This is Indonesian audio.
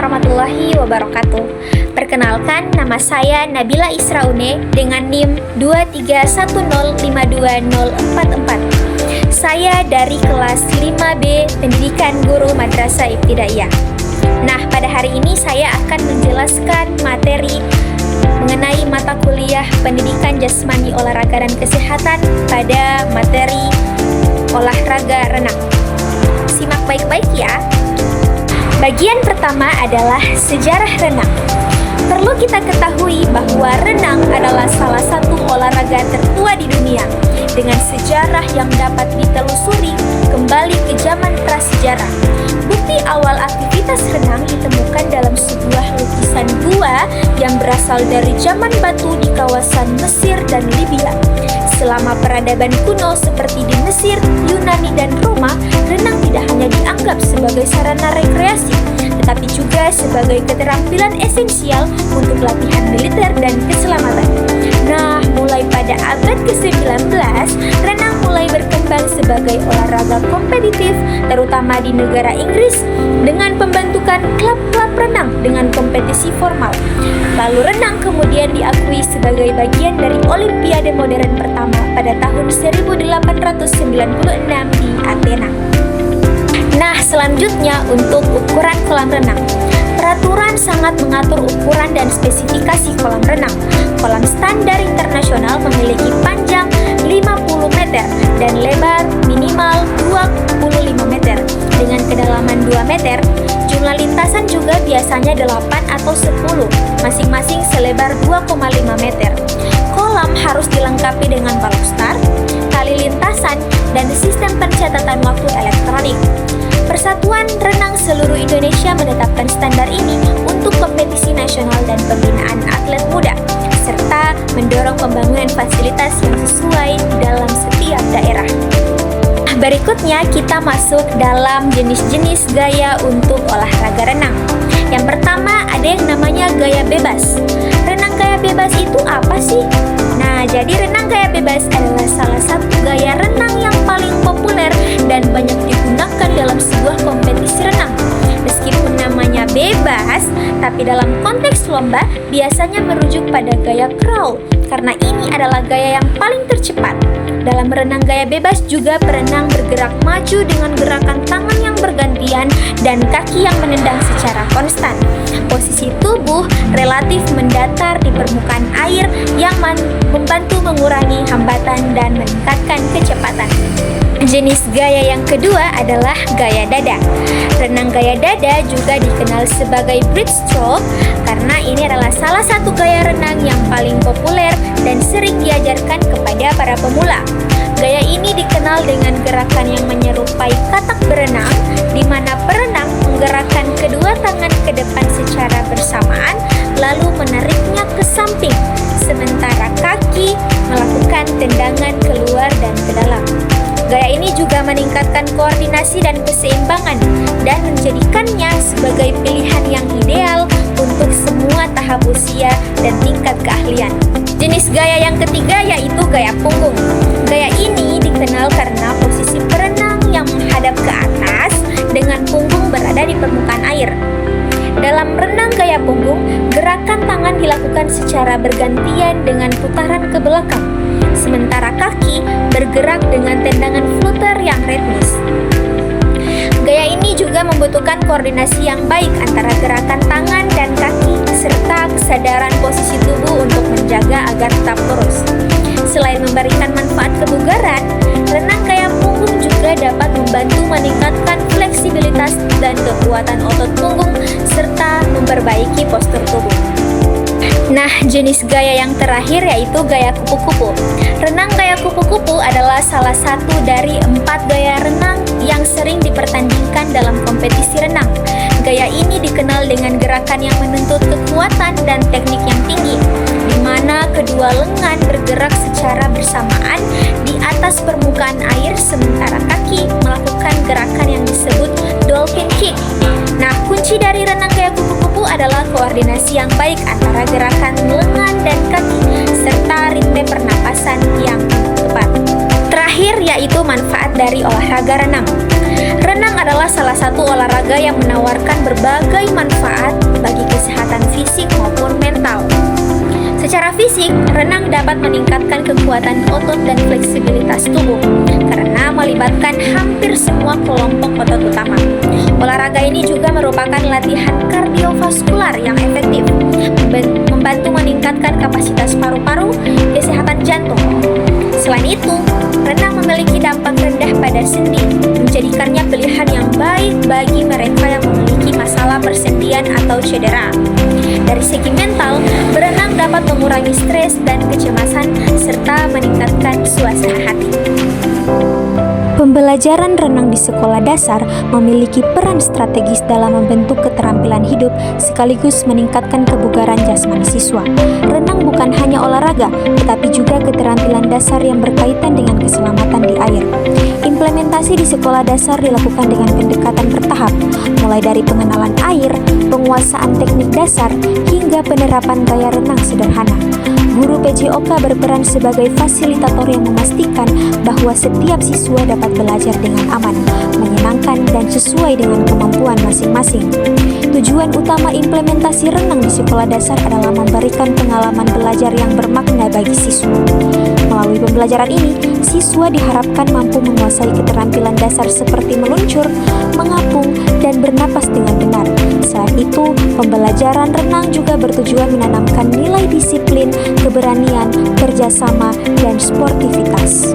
warahmatullahi wabarakatuh. Perkenalkan, nama saya Nabila Israune dengan NIM 231052044. Saya dari kelas 5B Pendidikan Guru Madrasah Ibtidaiyah. Nah, pada hari ini saya akan menjelaskan materi mengenai mata kuliah Pendidikan Jasmani Olahraga dan Kesehatan pada materi olahraga renang. Simak baik-baik ya. Bagian pertama adalah sejarah renang. Perlu kita ketahui bahwa renang adalah salah satu olahraga tertua di dunia dengan sejarah yang dapat ditelusuri kembali ke zaman prasejarah. Bukti awal aktivitas renang ditemukan dalam sebuah lukisan gua yang berasal dari zaman batu di kawasan Mesir dan Libya. Selama peradaban kuno seperti di Mesir, Yunani, dan Roma, renang tidak hanya dianggap sebagai sarana rekreasi, tetapi juga sebagai keterampilan esensial untuk latihan militer dan keselamatan. Nah, mulai pada abad ke-19, renang mulai berkembang sebagai olahraga kompetitif, terutama di negara Inggris, dengan pembentukan klub-klub renang dengan kompetisi formal. Lalu renang kemudian diakui sebagai bagian dari Olimpiade modern pertama pada tahun 1896 di Athena. Nah, selanjutnya untuk ukuran kolam renang. Peraturan sangat mengatur ukuran dan spesifikasi kolam renang. Kolam standar internasional memiliki panjang 50 meter dan lebar minimal 25 meter dengan kedalaman 2 meter. Jumlah lintasan juga biasanya 8 atau 10, masing-masing selebar 2,5 meter. Kolam harus dilengkapi dengan baluster, tali lintasan, dan sistem pencatatan waktu elektronik. Persatuan Renang seluruh Indonesia menetapkan standar ini untuk kompetisi nasional dan pembinaan atlet muda, serta mendorong pembangunan fasilitas yang sesuai di dalam setiap daerah. Berikutnya kita masuk dalam jenis-jenis gaya untuk olahraga renang. Yang pertama ada yang namanya gaya bebas. Renang gaya bebas itu apa sih? Nah, jadi renang gaya bebas adalah salah satu gaya renang yang paling populer dan banyak digunakan dalam sebuah kompetisi renang. Meskipun namanya bebas, tapi dalam konteks lomba biasanya merujuk pada gaya crawl, karena ini adalah gaya yang paling tercepat. Dalam renang gaya bebas juga perenang bergerak maju dengan gerakan tangan yang bergantian dan kaki yang menendang secara konstan. Posisi tubuh relatif mendatar di permukaan air yang membantu mengurangi hambatan dan meningkatkan kecepatan. Jenis gaya yang kedua adalah gaya dada. Renang gaya dada juga dikenal sebagai breaststroke karena ini adalah salah satu gaya renang yang paling populer dan sering diajarkan kepada para pemula. Gaya ini dikenal dengan gerakan yang menyerupai katak berenang, di mana perenang menggerakkan kedua tangan ke depan secara bersamaan, lalu menariknya ke samping, sementara kaki melakukan tendangan keluar dan ke dalam. Gaya ini juga meningkatkan koordinasi dan keseimbangan dan menjadikannya sebagai pilihan yang ideal untuk semua tahap usia dan tingkat keahlian. Jenis gaya yang ketiga yaitu gaya punggung. Gaya ini dikenal karena posisi perenang yang menghadap ke atas dengan punggung berada di permukaan air. Dalam renang gaya punggung, gerakan tangan dilakukan secara bergantian dengan putaran ke belakang, sementara kaki bergerak dengan tendangan flutter yang ritmis. Gaya ini juga membutuhkan koordinasi yang baik antara gerakan tangan dan kaki, serta kesadaran posisi tubuh untuk menjaga agar tetap lurus. Selain memberikan manfaat kebugaran, renang gaya punggung juga dapat membantu meningkatkan fleksibilitas dan kekuatan otot punggung, serta memperbaiki postur tubuh. Nah, jenis gaya yang terakhir yaitu gaya kupu-kupu. Renang gaya kupu-kupu adalah salah satu dari 4 gaya renang yang sering dipertandingkan dalam kompetisi renang. Gaya ini dikenal dengan gerakan yang menuntut kekuatan dan teknik yang tinggi, di mana kedua lengan bergerak secara bersamaan di atas permukaan air, sementara kaki melakukan gerakan yang disebut dolphin kick. Nah, kunci dari renang gaya kupu-kupu adalah koordinasi yang baik antara gerakan lengan dan kaki, serta ritme pernapasan yang tepat. Terakhir yaitu manfaat dari olahraga renang. Renang adalah salah satu olahraga yang menawarkan berbagai manfaat bagi kesehatan fisik maupun mental. Secara fisik, renang dapat meningkatkan kekuatan otot dan fleksibilitas tubuh karena melibatkan hampir semua kelompok otot utama. Olahraga ini juga merupakan latihan kardiovaskular yang efektif, membantu meningkatkan kapasitas paru-paru, kesehatan jantung. Selain itu, renang memiliki dampak rendah pada sendi, menjadikannya pilihan yang baik bagi mereka yang memiliki masalah persendian atau cedera. Dari segi mental, berenang dapat mengurangi stres dan kecemasan serta meningkatkan suasana hati. Pembelajaran renang di sekolah dasar memiliki peran strategis dalam membentuk keterampilan hidup sekaligus meningkatkan kebugaran jasmani siswa. Renang bukan hanya olahraga, tetapi juga keterampilan dasar yang berkaitan dengan keselamatan di air. Implementasi di sekolah dasar dilakukan dengan pendekatan bertahap, mulai dari pengenalan air, penguasaan teknik dasar, hingga penerapan gaya renang sederhana. Guru PJOK berperan sebagai fasilitator yang memastikan bahwa setiap siswa dapat belajar dengan aman, menyenangkan, dan sesuai dengan kemampuan masing-masing. Tujuan utama implementasi renang di sekolah dasar adalah memberikan pengalaman belajar yang bermakna bagi siswa. Melalui pembelajaran ini, siswa diharapkan mampu menguasai keterampilan dasar seperti meluncur, mengapung, dan bernapas dengan benar. Selain itu, pembelajaran renang juga bertujuan menanamkan nilai disiplin, keberanian, kerjasama, dan sportivitas.